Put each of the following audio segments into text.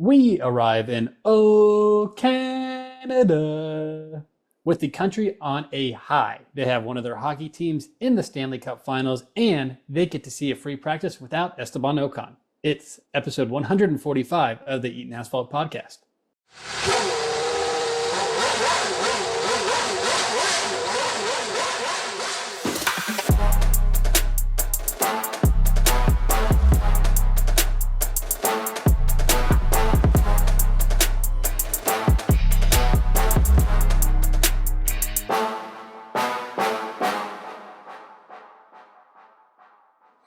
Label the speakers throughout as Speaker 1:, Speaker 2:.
Speaker 1: We arrive in Canada with the country on a high. They have one of their hockey teams in the Stanley Cup Finals, and they get to see a free practice without Esteban Ocon. It's episode 145 of the Eaton Asphalt podcast.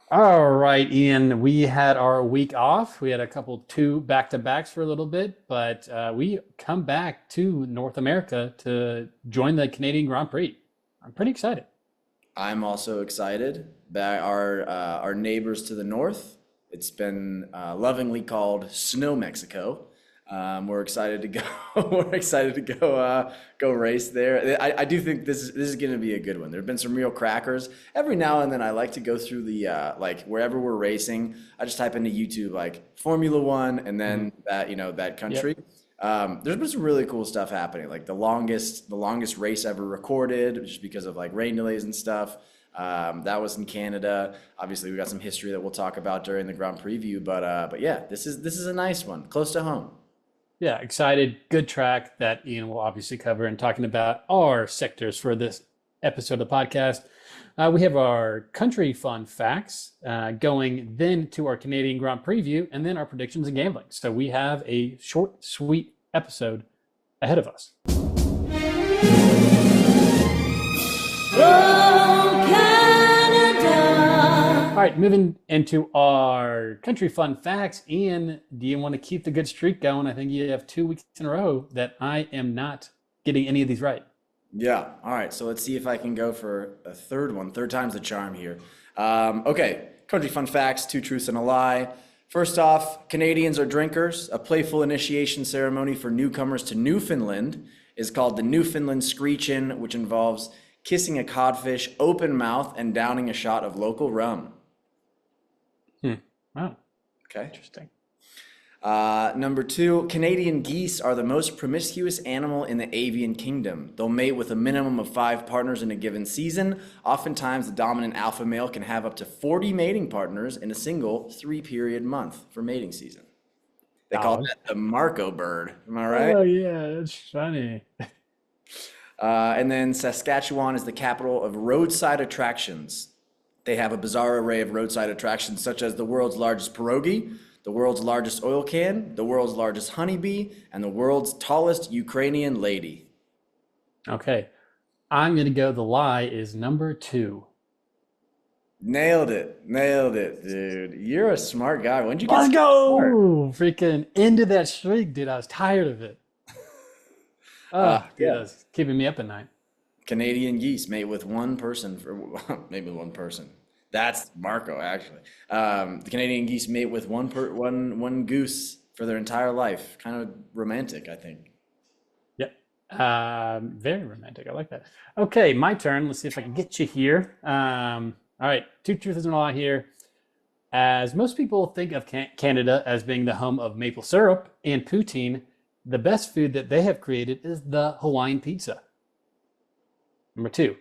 Speaker 1: All right, Ian, we had our week off. We had two back-to-backs for a little bit, but we come back to North America to join the Canadian Grand Prix. I'm pretty excited.
Speaker 2: I'm also excited that our neighbors to the north. It's been lovingly called Snow Mexico. We're excited to go. We're excited to go race there. I do think this is going to be a good one. There have been some real crackers. Every now and then, I like to go through the like wherever we're racing. I just type into YouTube like Formula One, and then that country. Yep. There's been some really cool stuff happening. Like the longest race ever recorded, just because of like rain delays and stuff. That was in Canada. Obviously, we got some history that we'll talk about during the Grand Preview. But yeah, this is a nice one, close to home.
Speaker 1: Yeah, excited. Good track that Ian will obviously cover and talking about our sectors for this episode of the podcast. We have our country fun facts going then to our Canadian Grand Preview and then our predictions and gambling. So we have a short, sweet episode ahead of us. All right, moving into our country fun facts. Ian, do you want to keep the good streak going? I think you have 2 weeks in a row that I am not getting any of these right.
Speaker 2: Yeah. All right. So let's see if I can go for a third one. Third time's the charm here. Okay. Country fun facts, 2 truths and a lie. First off, Canadians are drinkers. A playful initiation ceremony for newcomers to Newfoundland is called the Newfoundland Screech-In, which involves kissing a codfish open mouth and downing a shot of local rum.
Speaker 1: Wow.
Speaker 2: Okay.
Speaker 1: Interesting.
Speaker 2: Number 2, Canadian geese are the most promiscuous animal in the avian kingdom. They'll mate with a minimum of 5 partners in a given season. Oftentimes, the dominant alpha male can have up to 40 mating partners in a single 3-period month for mating season. They call that the Marco bird. Am I right?
Speaker 1: Oh, yeah, that's funny.
Speaker 2: And then Saskatchewan is the capital of roadside attractions. They have a bizarre array of roadside attractions, such as the world's largest pierogi, the world's largest oil can, the world's largest honeybee, and the world's tallest Ukrainian lady.
Speaker 1: Okay. I'm going to go the lie is number 2.
Speaker 2: Nailed it, dude. You're a smart guy. When did you get
Speaker 1: Let's go!
Speaker 2: smart?
Speaker 1: Freaking into that streak, dude. I was tired of it. Dude, that was keeping me up at night.
Speaker 2: Canadian geese mate with one person maybe one person. That's Marco, actually. The Canadian geese mate with one goose for their entire life. Kind of romantic, I think.
Speaker 1: Yep. Very romantic. I like that. Okay, my turn. Let's see if I can get you here. All right, 2 truths and a lie here. As most people think of Canada as being the home of maple syrup and poutine, the best food that they have created is the Hawaiian pizza. Number 2,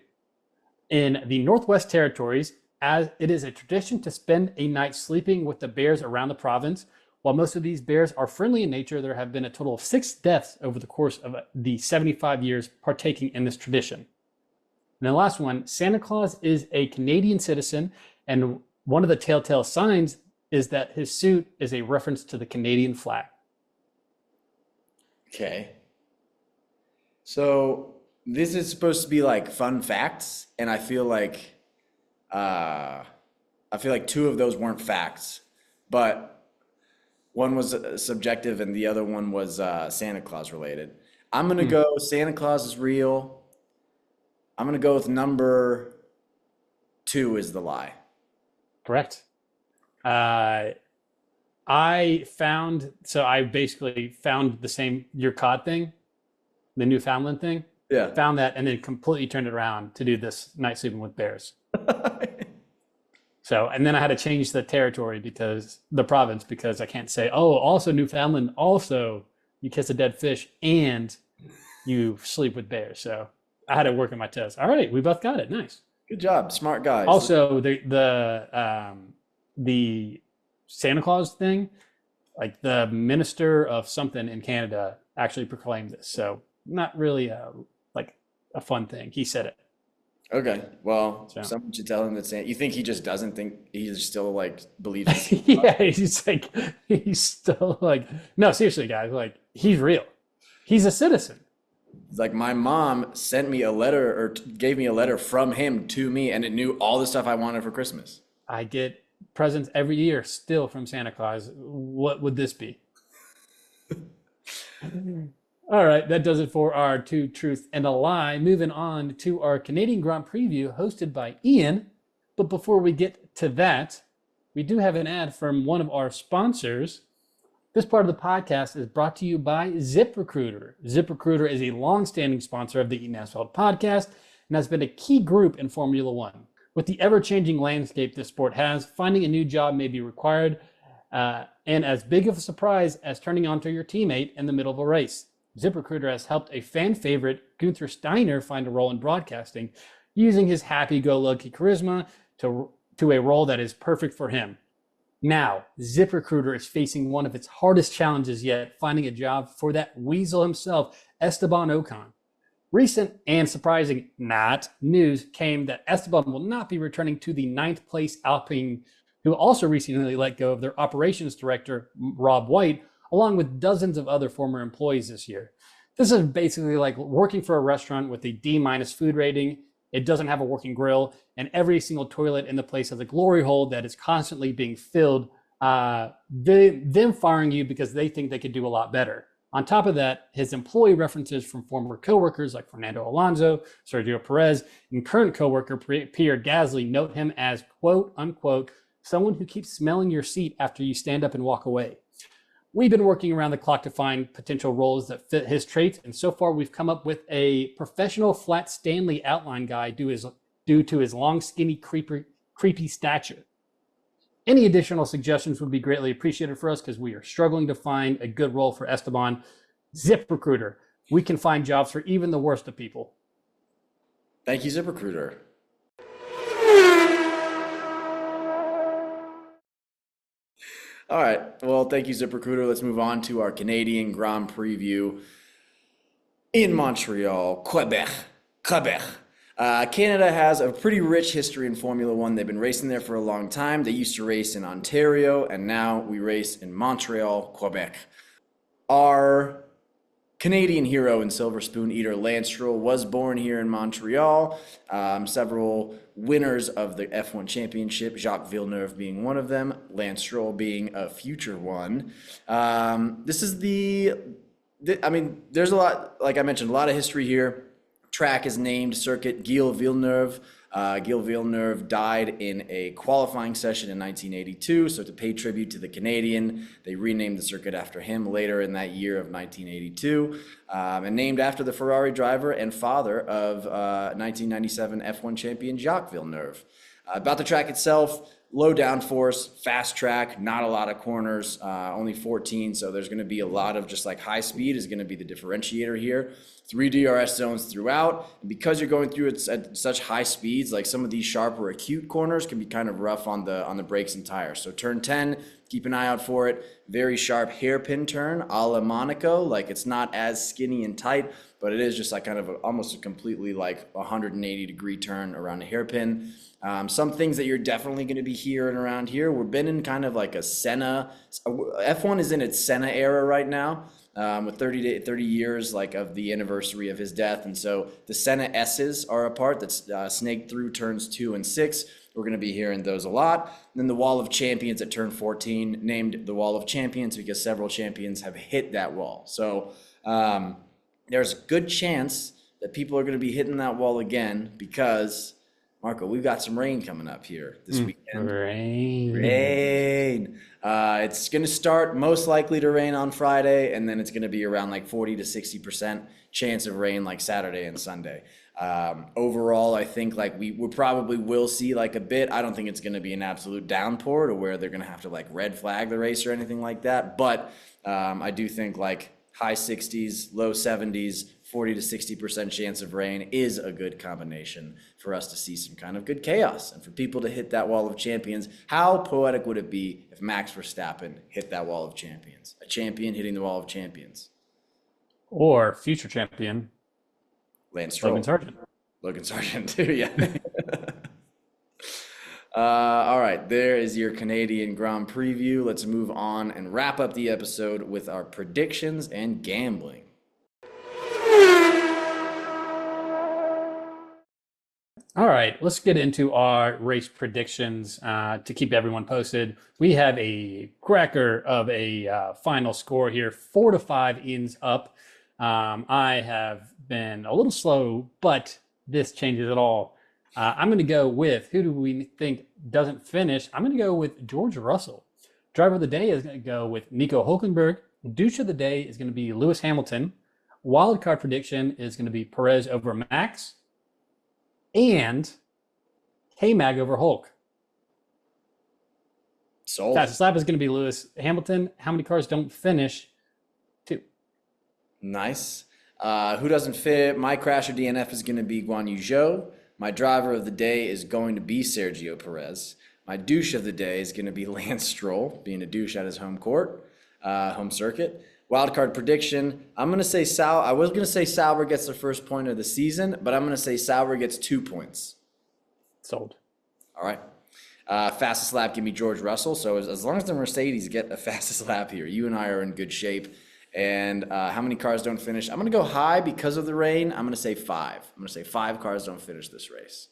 Speaker 1: in the Northwest Territories, as it is a tradition to spend a night sleeping with the bears around the province. While most of these bears are friendly in nature, there have been a total of 6 deaths over the course of the 75 years partaking in this tradition. And the last one, Santa Claus is a Canadian citizen, and one of the telltale signs is that his suit is a reference to the Canadian flag.
Speaker 2: Okay. So this is supposed to be like fun facts, and I feel like 2 of those weren't facts, but one was subjective and the other one was Santa Claus related. I'm gonna go Santa Claus is real. I'm gonna go with number 2 is the lie.
Speaker 1: Correct. I basically found the same your cod thing, the Newfoundland thing.
Speaker 2: Yeah.
Speaker 1: Found that and then completely turned it around to do this night sleeping with bears. So, and then I had to change the territory because the province, because I can't say, oh, also Newfoundland, also you kiss a dead fish and you sleep with bears. So I had to work on my test. All right, we both got it. Nice.
Speaker 2: Good job, smart guys.
Speaker 1: Also, the Santa Claus thing, like the minister of something in Canada actually proclaimed this. So not really like a fun thing. He said it.
Speaker 2: Okay, well,
Speaker 1: So
Speaker 2: someone should tell him that you think he just doesn't think he just still like believes in Santa Claus?
Speaker 1: yeah, he's like he's still like no, seriously, guys, like he's real. He's a citizen.
Speaker 2: It's like my mom sent me a letter or gave me a letter from him to me, and it knew all the stuff I wanted for Christmas.
Speaker 1: I get presents every year still from Santa Claus. What would this be? All right, that does it for our two truths and a lie. Moving on to our Canadian Grand Preview hosted by Ian. But before we get to that, we do have an ad from one of our sponsors. This part of the podcast is brought to you by ZipRecruiter. ZipRecruiter is a long-standing sponsor of the Eaton Asphalt podcast and has been a key group in Formula One. With the ever-changing landscape this sport has, finding a new job may be required and as big of a surprise as turning onto your teammate in the middle of a race. ZipRecruiter has helped a fan favorite, Gunther Steiner, find a role in broadcasting, using his happy-go-lucky charisma to a role that is perfect for him. Now, ZipRecruiter is facing one of its hardest challenges yet, finding a job for that weasel himself, Esteban Ocon. Recent and surprising news came that Esteban will not be returning to the 9th place Alpine, who also recently let go of their operations director, Rob White, along with dozens of other former employees this year. This is basically like working for a restaurant with a D- food rating. It doesn't have a working grill, and every single toilet in the place has a glory hole that is constantly being filled. Them firing you because they think they could do a lot better. On top of that, his employee references from former coworkers like Fernando Alonso, Sergio Perez, and current coworker Pierre Gasly note him as quote unquote someone who keeps smelling your seat after you stand up and walk away. We've been working around the clock to find potential roles that fit his traits, and so far we've come up with a professional flat Stanley outline guy due to his long, skinny, creepy stature. Any additional suggestions would be greatly appreciated for us because we are struggling to find a good role for Esteban. ZipRecruiter. We can find jobs for even the worst of people.
Speaker 2: Thank you, ZipRecruiter. All right. Well, thank you, ZipRecruiter. Let's move on to our Canadian Grand Preview in Montreal, Quebec. Canada has a pretty rich history in Formula One. They've been racing there for a long time. They used to race in Ontario, and now we race in Montreal, Quebec. Our Canadian hero and silver spoon eater Lance Stroll was born here in Montreal. Several winners of the F1 championship, Jacques Villeneuve being one of them, Lance Stroll being a future one. This is there's a lot, like I mentioned, a lot of history here. Track is named Circuit Gilles Villeneuve. Gilles Villeneuve died in a qualifying session in 1982, so to pay tribute to the Canadian, they renamed the circuit after him later in that year of 1982, and named after the Ferrari driver and father of 1997 F1 champion Jacques Villeneuve. About the track itself, low downforce, fast track, not a lot of corners, only 14, so there's going to be a lot of just like high speed is going to be the differentiator here. 3 DRS zones throughout, and because you're going through it at such high speeds, like some of these sharper acute corners can be kind of rough on the brakes and tires. So turn 10, keep an eye out for it. Very sharp hairpin turn, a la Monaco. Like it's not as skinny and tight, but it is just like kind of almost a completely like 180-degree turn around a hairpin. Some things that you're definitely going to be hearing around here. We've been in kind of like a Senna. F1 is in its Senna era right now. With 30 years like of the anniversary of his death, and so the Senna S's are a part that's snaked through turns 2 and 6. We're going to be hearing those a lot. And then the Wall of Champions at turn 14, named the Wall of Champions because several champions have hit that wall. So there's a good chance that people are going to be hitting that wall again because, Marco, we've got some rain coming up here this weekend. Rain. It's going to start most likely to rain on Friday, and then it's going to be around like 40 to 60% chance of rain like Saturday and Sunday. Overall, I think like we probably will see like a bit. I don't think it's going to be an absolute downpour to where they're going to have to like red flag the race or anything like that. But I do think like high 60s, low 70s, 40 to 60% chance of rain is a good combination for us to see some kind of good chaos and for people to hit that wall of champions. How poetic would it be if Max Verstappen hit that wall of champions? A champion hitting the wall of champions.
Speaker 1: Or future champion
Speaker 2: Lance
Speaker 1: Logan
Speaker 2: Stroll.
Speaker 1: Sargent.
Speaker 2: Logan Sargent too, yeah. All right, there is your Canadian Grand Preview. Let's move on and wrap up the episode with our predictions and gambling.
Speaker 1: All right, let's get into our race predictions to keep everyone posted. We have a cracker of a final score here, 4-5 ends up. I have been a little slow, but this changes it all. I'm going to go with, who do we think doesn't finish? I'm going to go with George Russell. Driver of the day is going to go with Nico Hulkenberg. Douche of the day is going to be Lewis Hamilton. Wildcard prediction is going to be Perez over Max. And K-Mag over Hulk.
Speaker 2: Sold.
Speaker 1: Fastest lap is going to be Lewis Hamilton. How many cars don't finish? 2.
Speaker 2: Nice. Who doesn't fit? My crasher DNF is going to be Guan Yu Zhou. My driver of the day is going to be Sergio Perez. My douche of the day is going to be Lance Stroll, being a douche at his home circuit. Wildcard prediction, I'm going to say I was going to say Sauber gets the first point of the season, but I'm going to say Sauber gets 2 points.
Speaker 1: Sold.
Speaker 2: All right. Fastest lap, give me George Russell. So as long as the Mercedes get the fastest lap here, you and I are in good shape. And how many cars don't finish? I'm going to go high because of the rain. I'm going to say 5. I'm going to say 5 cars don't finish this race.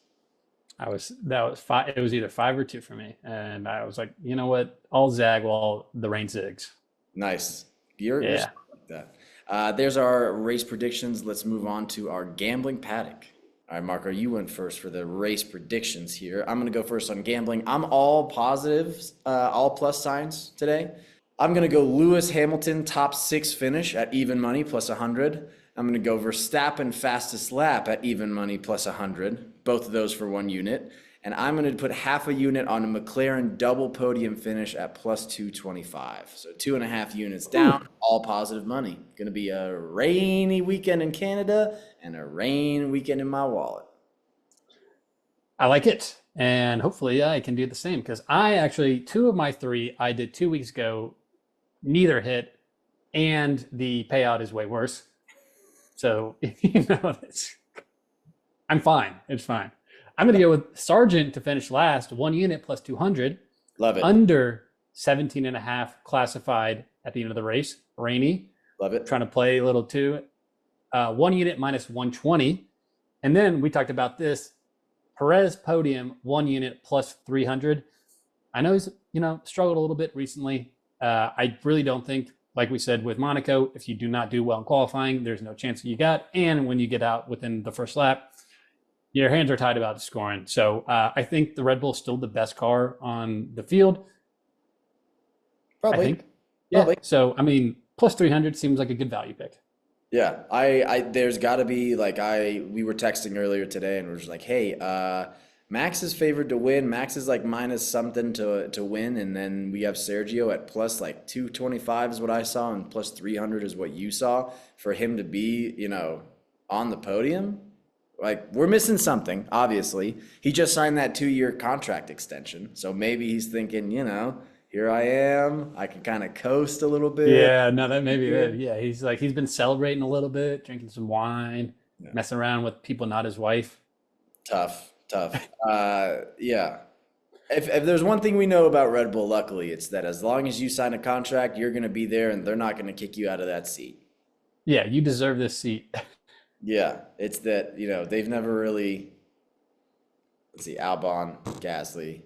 Speaker 1: That was 5. It was either 5 or 2 for me. And I was like, you know what? I'll zag while the rain zigs.
Speaker 2: Nice. You're
Speaker 1: Yeah.
Speaker 2: like that. There's our race predictions. Let's move on to our gambling paddock. All right, Marco, you went first for the race predictions here. I'm going to go first on gambling. I'm all positives, all plus signs today. I'm going to go Lewis Hamilton top 6 finish at even money plus 100. I'm going to go Verstappen fastest lap at even money plus 100. Both of those for 1 unit. And I'm going to put half a unit on a McLaren double podium finish at plus 225. So 2.5 units down, all positive money. Going to be a rainy weekend in Canada and a rain weekend in my wallet.
Speaker 1: I like it. And hopefully I can do the same, because I actually, 2 of my 3 I did 2 weeks ago, neither hit, and the payout is way worse. So, I'm fine. It's fine. I'm going to go with Sargent to finish last, 1 unit plus 200.
Speaker 2: Love it.
Speaker 1: Under 17.5 classified at the end of the race. Rainy.
Speaker 2: Love it.
Speaker 1: Trying to play a little too. 1 unit minus 120. And then we talked about this. Perez podium, 1 unit plus 300. I know he's, struggled a little bit recently. I really don't think, like we said with Monaco, if you do not do well in qualifying, there's no chance that you got. And when you get out within the first lap, your hands are tied about the scoring. So I think the Red Bull is still the best car on the field.
Speaker 2: Probably.
Speaker 1: I think. Yeah. Probably. So, plus 300 seems like a good value pick.
Speaker 2: Yeah. I there's got to be we were texting earlier today and we're just like, hey, Max is favored to win. Max is like minus something to win. And then we have Sergio at plus 225 is what I saw. And plus 300 is what you saw for him to be, on the podium. We're missing something, obviously. He just signed that 2-year contract extension. So maybe he's thinking, here I am. I can kind of coast a little bit.
Speaker 1: Yeah, no, that may be it. Yeah, he's been celebrating a little bit, drinking some wine, messing around with people not his wife.
Speaker 2: Tough. Yeah. If there's one thing we know about Red Bull, luckily, it's that as long as you sign a contract, you're going to be there and they're not going to kick you out of that seat.
Speaker 1: Yeah, you deserve this seat.
Speaker 2: Yeah, it's that, they've never really, let's see, Albon, Gasly.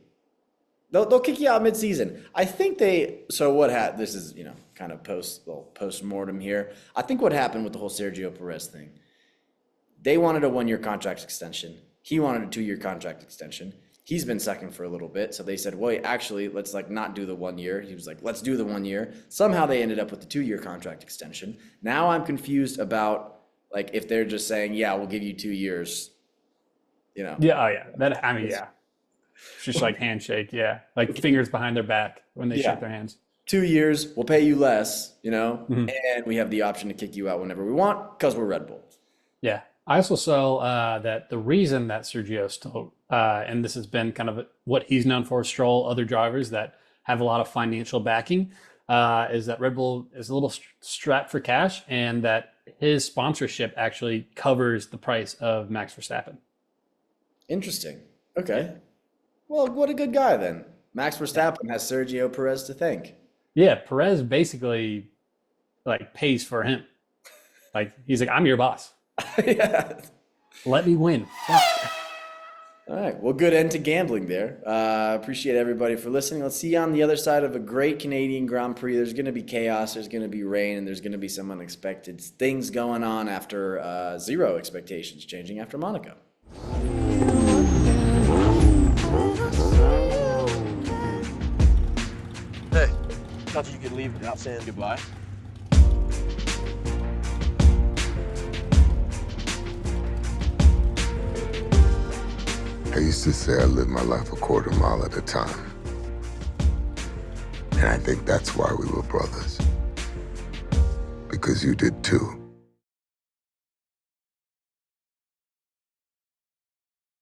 Speaker 2: They'll kick you out mid-season. I think this is, kind of post-mortem here. I think what happened with the whole Sergio Perez thing, they wanted a 1-year contract extension. He wanted a 2-year contract extension. He's been second for a little bit. So they said, wait, actually, let's not do the 1 year. He was like, let's do the 1 year. Somehow they ended up with the 2-year contract extension. Now I'm confused about Like if they're just saying, yeah, we'll give you 2 years, you know.
Speaker 1: Yeah, oh yeah. That I mean,
Speaker 2: It's-
Speaker 1: yeah. It's just like handshake, yeah. Like fingers behind their back when they shake
Speaker 2: Yeah,
Speaker 1: their hands.
Speaker 2: 2 years, we'll pay you less, you know,
Speaker 1: Mhm.
Speaker 2: and we have the option to kick you out whenever we want because we're Red Bull.
Speaker 1: Yeah. I also saw that the reason that Sergio still, and this has been kind of what he's known for, Stroll, other drivers that have a lot of financial backing, is that Red Bull is a little strapped for cash and that his sponsorship actually covers the price of Max Verstappen.
Speaker 2: Interesting.
Speaker 1: Yeah.
Speaker 2: Okay. Well, what a good guy then. Max Verstappen has Sergio Perez to thank.
Speaker 1: Yeah. Perez basically like pays for him. Like he's like, I'm your boss.
Speaker 2: Yeah.
Speaker 1: Let me win. Fuck.
Speaker 2: All right. Well, good end to gambling there. Appreciate everybody for listening. Let's see you on the other side of a great Canadian Grand Prix. There's going to be chaos, there's going to be rain, and there's going to be some unexpected things going on after zero expectations changing after Monaco.
Speaker 3: Hey, thought you could leave without saying goodbye.
Speaker 4: I used to say I lived my life a quarter mile at a time. And I think that's why we were brothers. Because you did too.